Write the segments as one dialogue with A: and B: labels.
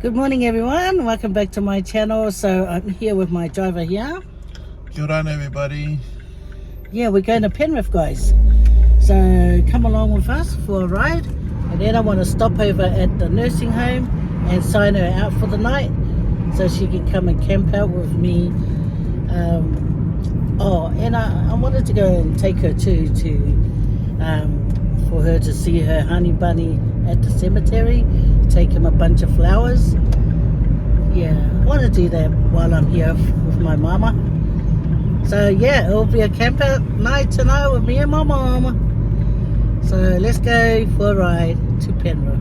A: Good morning everyone, welcome back to my channel. So I'm here with my driver here.
B: Good on everybody.
A: Yeah, we're going to Penrith, guys. So come along with us for a ride. And then I want to stop over at the nursing home and sign her out for the night so she can come and camp out with me. And I wanted to go and take her too for her to see her honey bunny at the cemetery, take him a bunch of flowers. Yeah, I want to do that while I'm here with my mama. So yeah, it'll be a camp out night tonight with me and my mama. So let's go for a ride to Penrith.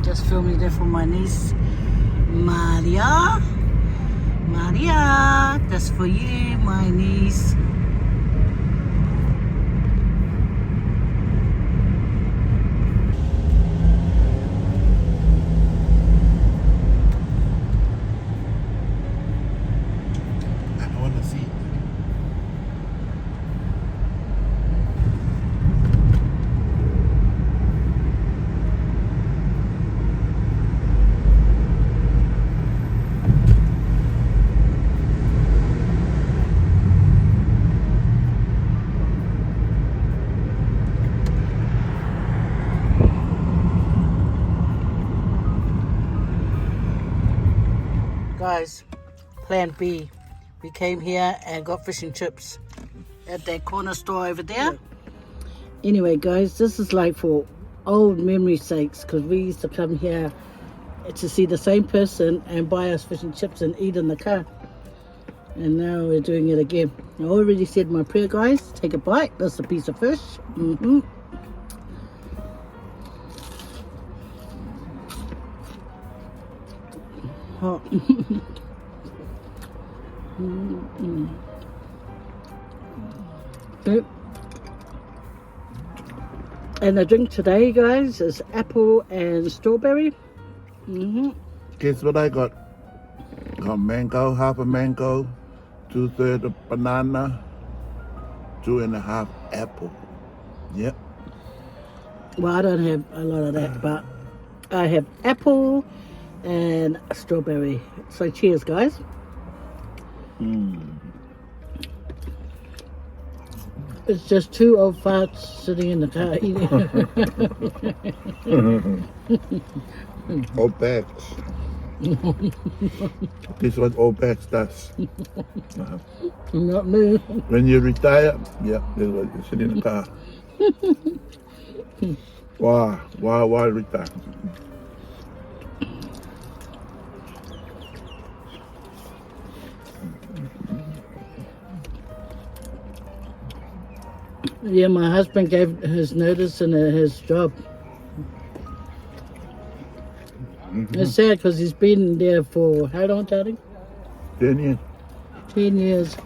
A: Just filming there for my niece, Maria. Maria, that's for you, my niece.
B: I want to see.
A: Guys, plan B. We came here and got fish and chips at that corner store over there. Yeah. Anyway, guys, this is like for old memory sakes, because we used to come here to see the same person and buy us fish and chips and eat in the car. And now we're doing it again. I already said my prayer, guys. Take a bite. That's a piece of fish. Hot. Okay. And the drink today, guys, is apple and strawberry.
B: Guess what I got? Got mango, half a mango, 2/3 of banana, 2.5 apple. Yep.
A: Well, I don't have a lot of that, but I have apple and strawberry. So cheers, guys. It's just two old farts sitting in the car eating.
B: Old bags. This is what old bags does.
A: Not me.
B: When you retire, yeah, this is what you sit in the car. Why retire?
A: Yeah, my husband gave his notice in his job. It's sad because he's been there for how long, Charlie?
B: 10 years.
A: 10 years.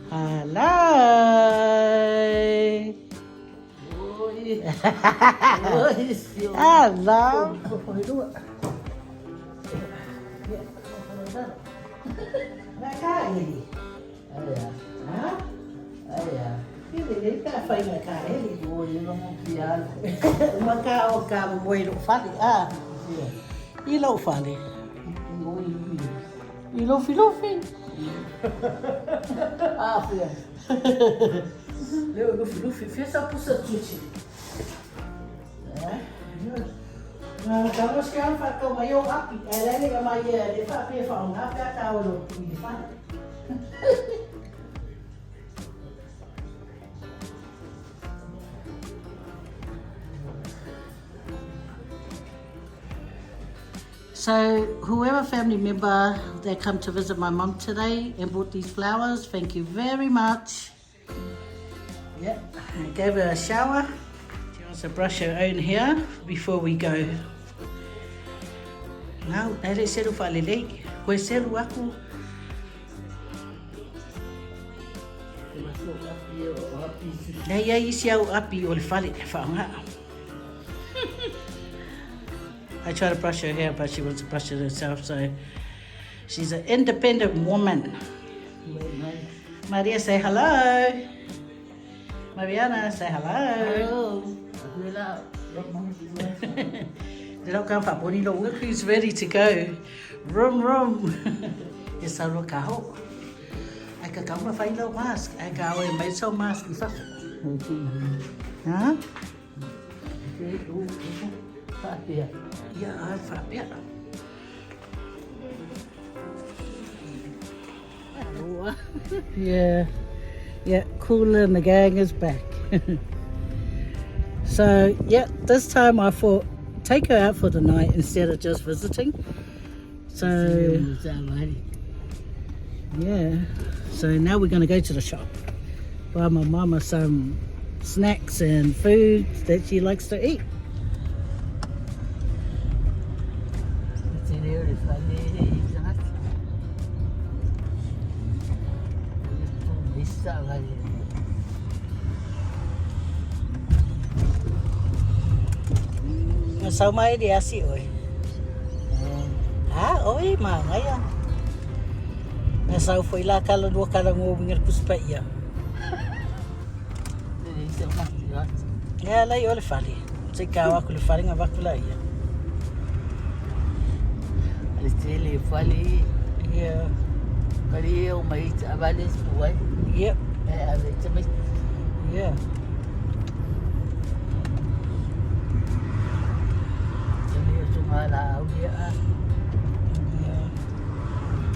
A: Hello. Hello. Kamu sekarang pakai mayo api. Ini kan mayo dia pakai faham apa kau tu? Ini faham. So whoever family member that come to visit my mum today and bought these flowers, thank you very much. Yep, I gave her a shower. She wants to brush her own hair before we go. Now, nere seru whalelei, koe seru aku. Nei ai isi au api o le whale e whaonga. I try to brush her hair, but she wants to brush it herself, so she's an independent woman. Maria, say hello. Mariana, say hello. They don't come for Bonnie. Look who's ready to go. Room. It's a rock out. I can come with a little mask. I go and make some mask. Huh? Yeah, I'm fine. Yeah, Cooler and the gang is back. So, yeah, this time I thought take her out for the night instead of just visiting. So, yeah, so now we're going to go to the shop, buy my mama some snacks and food that she likes to eat. Sao mai dia si oi. Oi ma ngaya. Na sao foi lá kala dua kala ngo bingir puspa ia. Ya la yo le fali. Se kawa ku le fali nga vakula ia.
C: Le fali.
A: Yeah.
C: Kali o mai avales puai.
A: Yep. Yeah.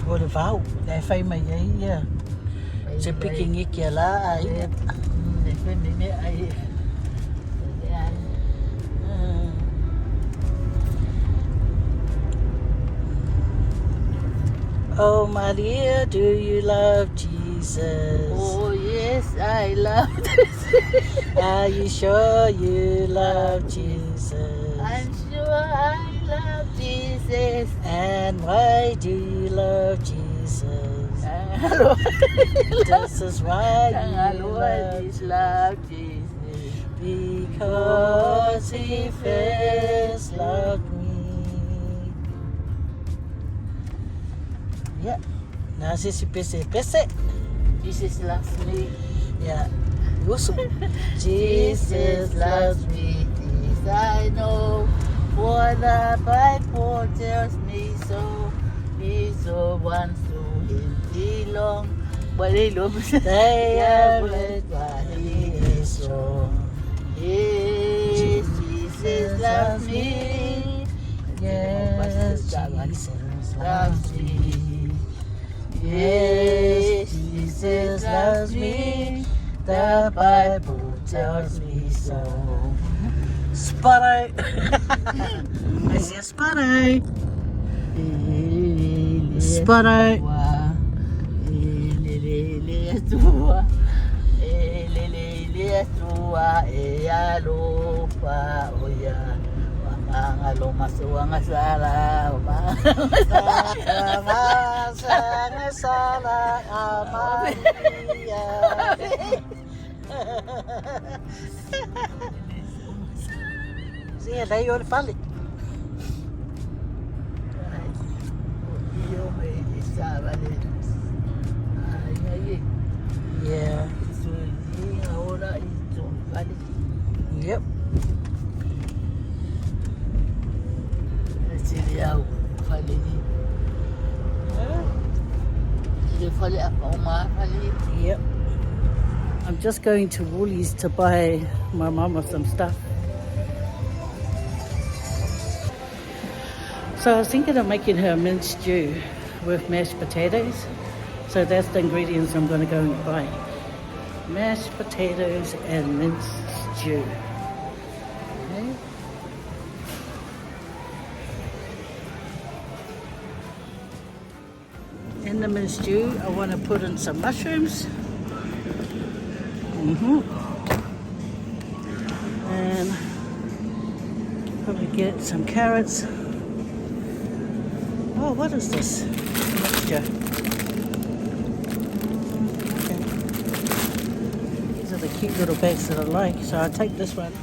A: Ora vau, le fai mai ai. Se picking iki la ai.
C: Le fai me ai.
A: Oh Maria, do you love Jesus?
C: Oh yes, I love Jesus.
A: Are you sure you love Jesus?
C: I'm sure I love Jesus.
A: And why do you love Jesus? This is why you
C: love Jesus.
A: Because he first loved me. Yeah. Now this is pese.
C: Jesus loves me.
A: Yeah. Also,
C: Jesus loves me. This I know. For the Bible tells me so. He so wants to him belong. But they love
A: they have it while he is strong.
C: Yes, Jesus loves me.
A: Yes, Jesus loves me.
C: Yes, Jesus loves me. The Bible tells me so.
A: Spotto. I see a spotto. Spotto.
C: Ang masuwang asala,
A: Sala Amalia. See, they all fali. Yeah. Yep. Yep. I'm just going to Woolies to buy my mama some stuff. So I was thinking of making her a minced stew with mashed potatoes. So that's the ingredients I'm going to go and buy. Mashed potatoes and minced stew. Okay. In the minced stew, I want to put in some mushrooms. And probably get some carrots. Oh, what is this mixture? Okay. These are the cute little bags that I like, so I'll take this one.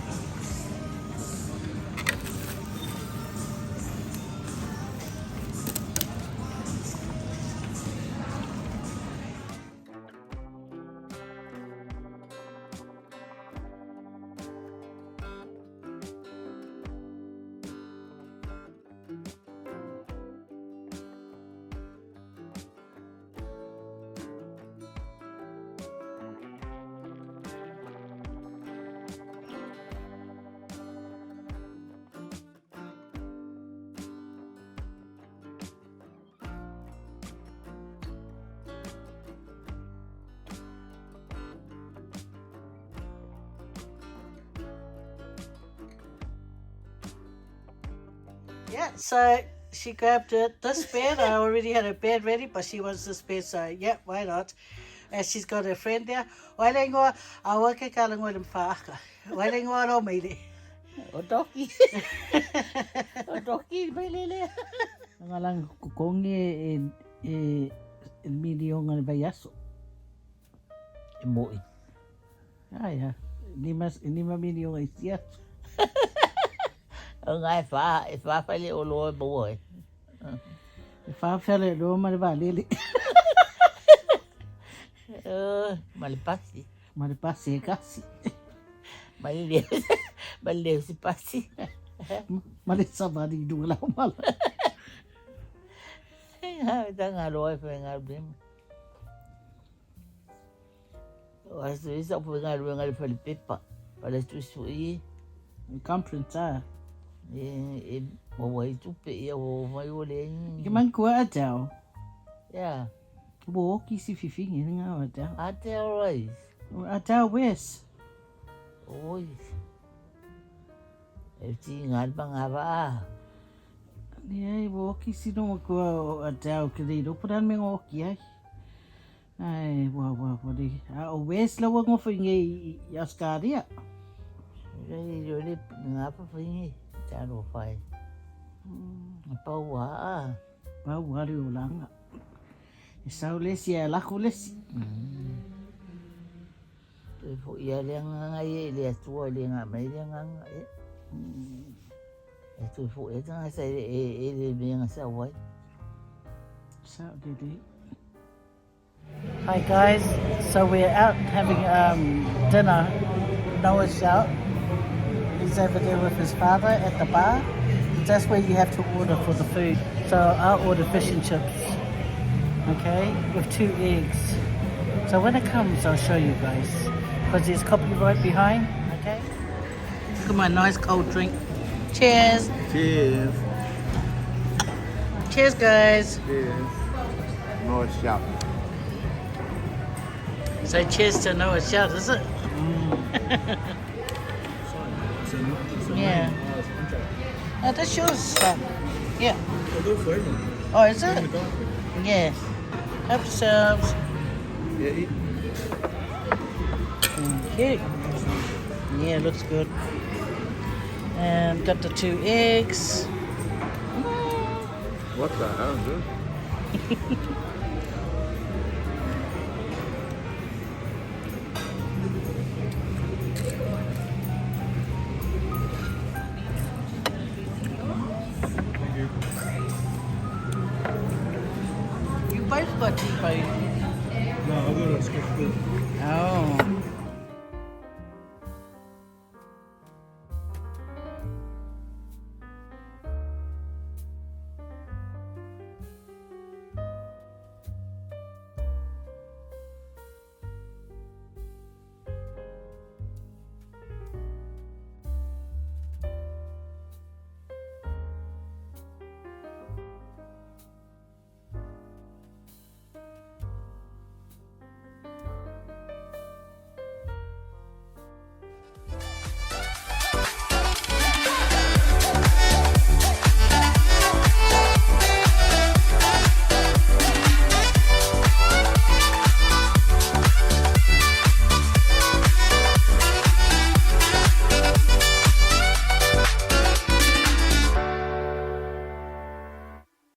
A: Yeah, so she grabbed it. This bed, I already had a bed ready, but she wants this bed, so yeah, why not? And she's got her friend there. Wai ngoa, awa ke kala ngoa limwhaaka. Wai ngoa ro meile.
C: O toki. O toki, mai lele.
A: Ngalang kukongi e mini o ngani vai aso.
C: E moi.
A: Ai, nima mini o ngai sia.
C: O ngai wha whale o loa boi.
A: E whawhele roa mare wā lele.
C: Malipasi.
A: Mare pasi e kasi.
C: Malileu si pasi.
A: Mare sabari i dunga lau mala.
C: Tanga loa wha ngā rima. O aso isa po ngā rima ngā whale pepa. Whale tusu i.
A: Conference, ah.
C: E mawai tupe ia o mai o le.
A: Ke man kua a tau.
C: Yeah.
A: Wo ki si fifingi ngā a tau.
C: A te arais.
A: A tau wes.
C: Oi. E ti ngā rima ngā wā.
A: Nei, wo ki si no kua a tau ke rei roparan me ngō ki ai. Ai, wa re. A o wes lawa ngōwhingi i Askaria.
C: Rei rore ngā pawhingi. Taro whai. Pau wā.
A: Pau wari o langa. E sau lesi e lako lesi.
C: Tui po ia lea nganga e lea tua lea ngā mai lea nganga e. E tui po e tanga sa e le mea sa wai.
A: Sau didi. Hi guys, so we're out having dinner. Noah's out. He's over there with his father at the bar. That's where you have to order for the food. So I'll order fish and chips, okay, with 2 eggs. So when it comes, I'll show you guys. Because there's copyright behind, okay? Look at my nice cold drink. Cheers.
B: Cheers.
A: Cheers, guys.
B: Cheers. Nice shop.
A: So cheers to Noah's shout, is it? Yeah. Oh, that's yours, son. Yeah. Oh, is it? Yeah. Help yourselves.
B: Yeah, eat.
A: Okay. Yeah, looks good. And got the 2 eggs.
B: What the hell, dude?
A: You both got T-bone.
B: No, I got a skip food.
A: Oh.